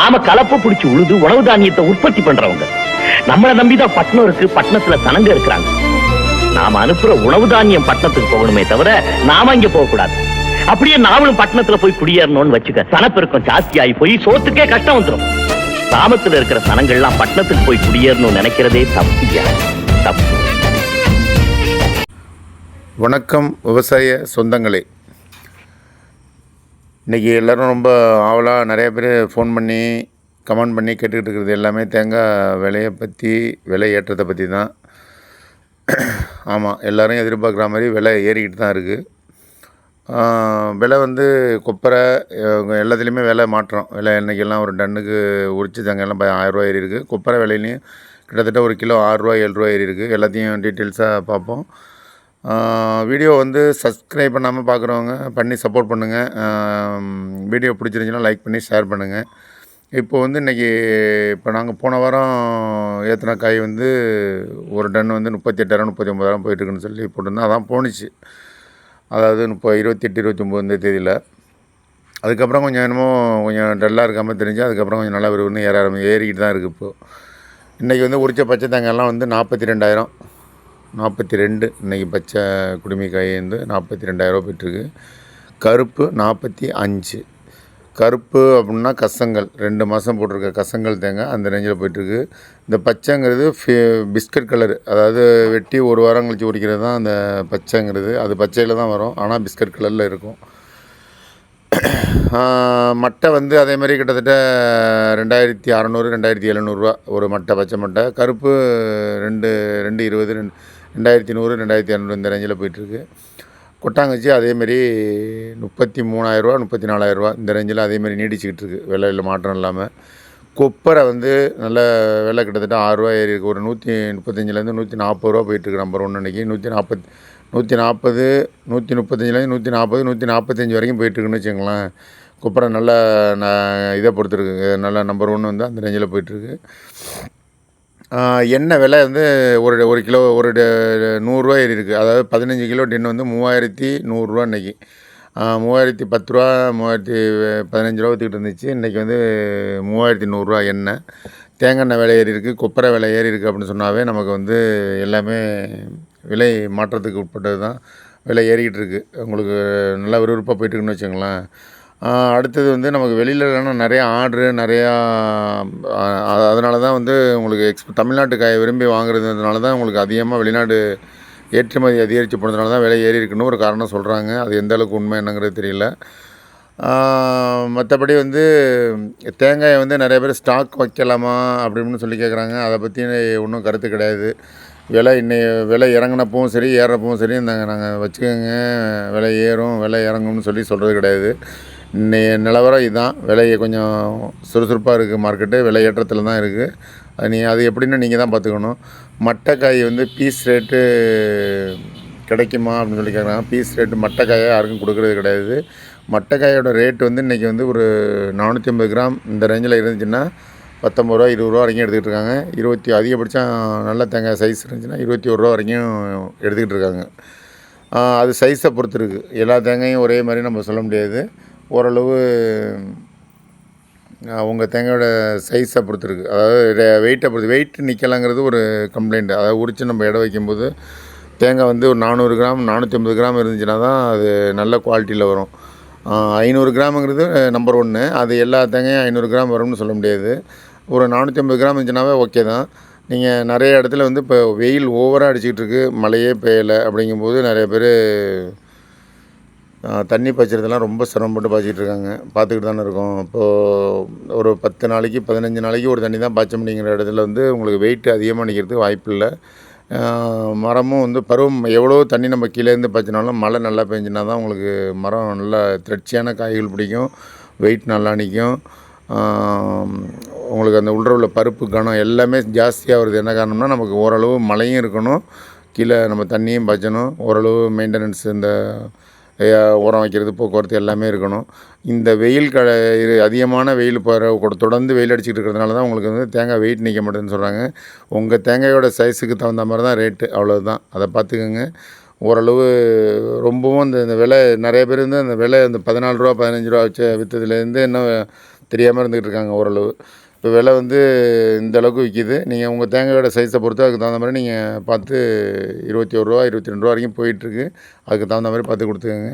நாம கலப்ப பிடிச்சு உழுது உணவு தானியத்தை உற்பத்தி பண்றவங்க. நம்மளை நம்பிதான் பட்டணம் இருக்கு, பட்டணத்துல சனங்க இருக்கிறாங்க. நாம அனுப்புற உணவு தானியம் பட்டணத்துக்கு போகணுமே தவிர நாம இங்க போக கூடாது. அப்படியே நாமளும் பட்டணத்துல போய் குடியேறணும்னு வச்சுக்க, சனப்பெருக்கம் ஜாஸ்தி ஆகி போய் சோத்துக்கே கஷ்டம் வந்துடும். கிராமத்துல இருக்கிற சனங்கள்லாம் பட்டணத்துக்கு போய் குடியேறணும்னு நினைக்கிறதே தப்பு. தப்பு. வணக்கம் விவசாய சொந்தங்களே. இன்றைக்கி எல்லோரும் ரொம்ப ஆவலாக நிறைய பேர் ஃபோன் பண்ணி கமெண்ட் பண்ணி கேட்டுக்கிட்டு இருக்கிறது எல்லாமே தேங்காய் விலையை பற்றி, விலை ஏற்றத்தை பற்றி தான். ஆமாம், எல்லோரும் எதிர்பார்க்குற மாதிரி விலை ஏறிக்கிட்டு தான் இருக்குது. விலை வந்து கொப்பரை எல்லாத்துலேயுமே விலை மாற்றம். விலை இன்றைக்கெல்லாம் ஒரு டன்னுக்கு உரிச்சு தேங்காயெல்லாம் 1000 ஏறி இருக்குது. கொப்பரை விலையிலையும் கிட்டத்தட்ட ஒரு கிலோ 6 7 ஏறி இருக்குது. எல்லாத்தையும் டீட்டெயில்ஸாக பார்ப்போம். வீடியோ வந்து சப்ஸ்கிரைப் பண்ணாமல் பார்க்குறவங்க பண்ணி சப்போர்ட் பண்ணுங்கள். வீடியோ பிடிச்சிருந்துச்சின்னா லைக் பண்ணி ஷேர் பண்ணுங்கள். இப்போ வந்து இன்றைக்கி நாங்கள் போன வாரம் ஏற்றின காய் வந்து ஒரு டன் வந்து 38,000 39,000 போயிட்டுருக்குன்னு சொல்லி போட்டிருந்தோம். அதான் போணுச்சு. அதாவது 28 29 இந்த தேதியில். அதுக்கப்புறம் கொஞ்சம் என்னமோ கொஞ்சம் டல்லாக இருக்காமல் தெரிஞ்சு அதுக்கப்புறம் கொஞ்சம் நல்லா விரும்புன்னு ஏறிக்கிட்டு தான் இருக்குது. இப்போது இன்றைக்கி வந்து உரிச்ச பச்சை தேங்காயெல்லாம் வந்து 42,000 42 இன்றைக்கி பச்சை குடுமி காய் வந்து 42,000 போய்ட்டுருக்கு. கருப்பு 45. கருப்பு அப்படின்னா கசங்கள் 2 மாதம் போட்டிருக்க கசங்கள் தேங்காய் அந்த ரேஞ்சில் போய்ட்டுருக்கு. இந்த பச்சைங்கிறது பிஸ்கட் கலரு, அதாவது வெட்டி ஒரு வாரம் கழிச்சு உரிக்கிறது தான் அந்த பச்சைங்கிறது. அது பச்சையில் தான் வரும், ஆனால் பிஸ்கட் கலரில் இருக்கும். மட்டை வந்து அதேமாதிரி கிட்டத்தட்ட 2600 2700 ஒரு மட்டை, பச்சை மட்டை. கருப்பு 220 2100 2200 இந்த ரேஞ்சில் போய்ட்டுருக்கு. கொட்டாங்கச்சி அதேமாரி 33,000 34,000 இந்த ரேஞ்சில் அதேமாரி நீடிச்சிக்கிட்டு இருக்குது, விலையில் மாற்றம் இல்லாமல். கொப்பரை வந்து நல்ல விலை கிட்டத்தட்ட 6 ஏறி இருக்குது. ஒரு 135 140 போயிட்டுருக்கு. நம்பர் 1 இன்றைக்கி 140 135 145 வரைக்கும் போயிட்டுருக்குன்னு வச்சுங்களேன். கொப்பரை நல்லா இதை பொறுத்துருக்கு. நல்லா நம்பர் 1 வந்து அந்த ரேஞ்சில் போயிட்டுருக்கு. எண்ணெய் விலை வந்து ஒரு கிலோ ஒரு 100 ஏறி இருக்குது. அதாவது 15 கிலோ டின் வந்து 3,100 இன்றைக்கி. 3,010 3,015 விற்றுக்கிட்டு இருந்துச்சு. இன்றைக்கி வந்து 3,100 எண்ணெய். தேங்காய் எண்ணெய் விலை ஏறி இருக்குது, கொப்பரை விலை ஏறி இருக்குது அப்படின்னு சொன்னாவே நமக்கு வந்து எல்லாமே விலை மாற்றத்துக்கு உட்பட்டது தான். விலை ஏறிக்கிட்டு இருக்குது. உங்களுக்கு நல்லா விறுவிறுப்பாக போய்ட்டுருக்குன்னு வச்சுங்களேன். அடுத்தது வந்து நமக்கு வெளியில் நிறையா ஆர்டரு நிறையா, அதனால தான் வந்து உங்களுக்கு தமிழ்நாட்டு காயை விரும்பி வாங்குறதுனால தான் உங்களுக்கு அதிகமாக வெளிநாடு ஏற்றுமதி அதிகரித்து போனதுனால தான் விலை ஏறி இருக்குன்னு ஒரு காரணம் சொல்கிறாங்க. அது எந்த அளவுக்கு உண்மை என்னங்கிறது தெரியல. மற்றபடி வந்து தேங்காயை வந்து நிறைய பேர் ஸ்டாக் வைக்கலாமா அப்படின்னு சொல்லி கேட்குறாங்க. அதை பற்றி ஒன்றும் கருத்து கிடையாது. விலை இறங்கினப்பவும் சரி ஏறப்பவும் சரி நாங்கள் வச்சுக்கோங்க, விலை ஏறும் விலை இறங்கும்னு சொல்கிறது கிடையாது. நிலவரம் இதுதான். விலை கொஞ்சம் சுறுசுறுப்பாக இருக்குது மார்க்கெட்டு, விலை ஏற்றத்தில் தான் இருக்குது. அது எப்படின்னு நீங்கள் தான் பார்த்துக்கணும். மட்டைக்காய் வந்து பீஸ் ரேட்டு கிடைக்குமா அப்படின்னு சொல்லி கேட்குறாங்க. பீஸ் ரேட்டு மட்டைக்காயை யாருக்கும் கொடுக்குறது கிடையாது. மட்டைக்காயோட ரேட்டு வந்து இன்றைக்கி வந்து ஒரு 450 கிராம் இந்த ரேஞ்சில் இருந்துச்சுன்னா 19 20 வரைக்கும் எடுத்துக்கிட்டு இருக்காங்க. அதிகபட்சம் நல்ல தேங்காய் சைஸ் இருந்துச்சுன்னா 21 வரைக்கும் எடுத்துக்கிட்டு இருக்காங்க. அது சைஸை பொறுத்து இருக்குது. எல்லா தேங்காயும் ஒரே மாதிரி நம்ம சொல்ல முடியாது. ஓரளவு உங்கள் தேங்காயோட சைஸை பொறுத்து இருக்குது. அதாவது வெயிட்டை பொறுத்து. வெயிட் நிற்கலாங்கிறது ஒரு கம்ப்ளைண்ட். அதாவது உரித்து நம்ம எடை வைக்கும்போது தேங்காய் வந்து ஒரு 400 கிராம் 450 கிராம் இருந்துச்சுன்னா தான் அது நல்ல குவாலிட்டியில் வரும். 500 கிராமுங்கிறது நம்பர் 1. அது எல்லா தேங்காயும் 500 கிராம் வரும்னு சொல்ல முடியாது. ஒரு 450 கிராம் இருந்துச்சுனாவே ஓகே தான். நீங்கள் நிறைய இடத்துல வந்து இப்போ வெயில் ஓவராக அடிச்சிக்கிட்டு இருக்குது, மழையே பெய்யலை. அப்படிங்கும்போது நிறைய பேர் தண்ணி பாய்ச்சறதெல்லாம் ரொம்ப சிரமப்பட்டு பாய்ச்சிக்கிட்டு இருக்காங்க. பார்த்துக்கிட்டு தானே இருக்கோம். இப்போது ஒரு 10 நாளைக்கு 15 நாளைக்கு ஒரு தண்ணி தான் பாய்ச்ச முடியுங்கிற இடத்துல வந்து உங்களுக்கு வெயிட் அதிகமாக நிற்கிறதுக்கு வாய்ப்பு இல்லை. மரமும் வந்து பருவம் எவ்வளோ தண்ணி நம்ம கீழேருந்து பாய்ச்சினாலும் மழை நல்லா பெஞ்சினா தான் உங்களுக்கு மரம் நல்லா திரட்சியான காய்கள் பிடிக்கும், வெயிட் நல்லா நிற்கும். உங்களுக்கு அந்த உள்ள பருப்பு கனம் எல்லாமே ஜாஸ்தியாக வருது. என்ன காரணம்னா நமக்கு ஓரளவு மழையும் இருக்கணும், கீழே நம்ம தண்ணியும் பாய்ச்சணும், ஓரளவு மெயின்டெனன்ஸ் இந்த உரம் வைக்கிறது போக்குவரத்து எல்லாமே இருக்கணும். இந்த வெயில் அதிகமான வெயில் தொடர்ந்து வெயில் அடிச்சுட்டு இருக்கிறதுனால தான் உங்களுக்கு வந்து தேங்காய் வெயிட் நிற்க மாட்டேதுன்னு சொல்கிறாங்க. உங்கள் தேங்காயோட சைஸுக்கு தகுந்த மாதிரி தான் ரேட்டு, அவ்வளோதான். அதை பார்த்துக்கோங்க. ஓரளவு ரொம்பவும் இந்த விலை நிறைய பேர் வந்து அந்த விலை இந்த 14 ரூபா 15 ரூபா வச்சு விற்றதுலேருந்து இன்னும் தெரியாமல் இருந்துகிட்டு இருக்காங்க ஓரளவு. இப்போ விலை வந்து இந்த அளவுக்கு விற்கிது. நீங்கள் உங்கள் தேங்காயோட சைஸை பொறுத்து அதுக்கு தகுந்த மாதிரி நீங்கள் பார்த்து ரூ. 21 ரூ. 22 வரைக்கும் போயிட்டுருக்கு. அதுக்கு தகுந்த மாதிரி பார்த்து கொடுத்துக்கோங்க.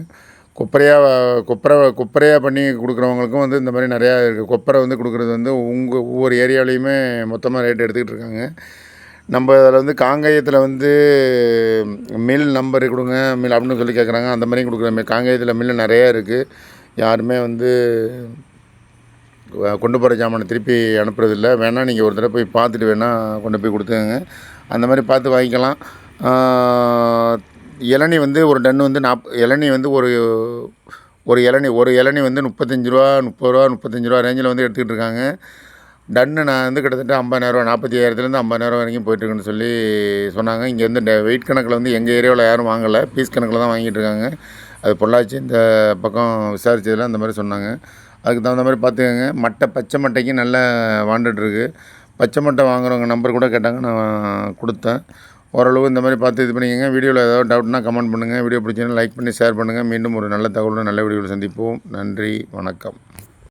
கொப்பரையாக பண்ணி கொடுக்குறவங்களுக்கும் வந்து இந்த மாதிரி நிறையா இருக்குது. கொப்பரை வந்து கொடுக்குறது வந்து ஒவ்வொரு ஏரியாவிலையுமே மொத்தமாக ரேட் எடுத்துக்கிட்டு இருக்காங்க. நம்ம அதில் வந்து காங்கேயத்தில் வந்து மில் நம்பரு கொடுங்க மில் அப்படின்னு சொல்லி கேட்குறாங்க. அந்த மாதிரியும் கொடுக்குற காங்கேயத்தில் மில்லு நிறையா இருக்குது. யாருமே வந்து கொண்டு போகிற ஜாமானை திருப்பி அனுப்புறதில்ல. வேணால் நீங்கள் ஒரு தடவை போய் பார்த்துட்டு வேணால் கொண்டு போய் கொடுத்துக்கங்க. அந்த மாதிரி பார்த்து வாங்கிக்கலாம். இளநீ வந்து ஒரு டன்னு வந்து இளநீ வந்து ஒரு இளநீ வந்து ரூ. 35 30 ரூபா ரேஞ்சில் வந்து எடுத்துக்கிட்டு இருக்காங்க. டன்னு நான் வந்து கிட்டத்தட்ட 50,000 45,000 50,000 வரைக்கும் போயிட்டுருக்குன்னு சொல்லி சொன்னாங்க. இங்கே வந்து வெயிட் கணக்கில் வந்து எங்கள் ஏரியாவில் யாரும் வாங்கலை, பீஸ் கணக்கில் தான் வாங்கிட்டு இருக்காங்க. அது பொள்ளாச்சி இந்த பக்கம் விசாரிச்சதில் அந்த மாதிரி சொன்னாங்க. அதுக்கு தகுந்த மாதிரி பார்த்துக்கங்க. பச்சை மட்டைக்கு நல்ல வாண்டுட்ருக்கு. பச்சை மட்டை வாங்குறவங்க நம்பர் கூட கேட்டாங்க, நான் கொடுத்தேன். ஓரளவு இந்த மாதிரி பார்த்து இது பண்ணிக்கங்க. வீடியோவில் ஏதாவது டவுட்னா கமெண்ட் பண்ணுங்கள். வீடியோ பிடிச்சிங்கன்னா லைக் பண்ணி ஷேர் பண்ணுங்கள். மீண்டும் ஒரு நல்ல தகவலுடன் நல்ல வீடியோவில் சந்திப்போம். நன்றி, வணக்கம்.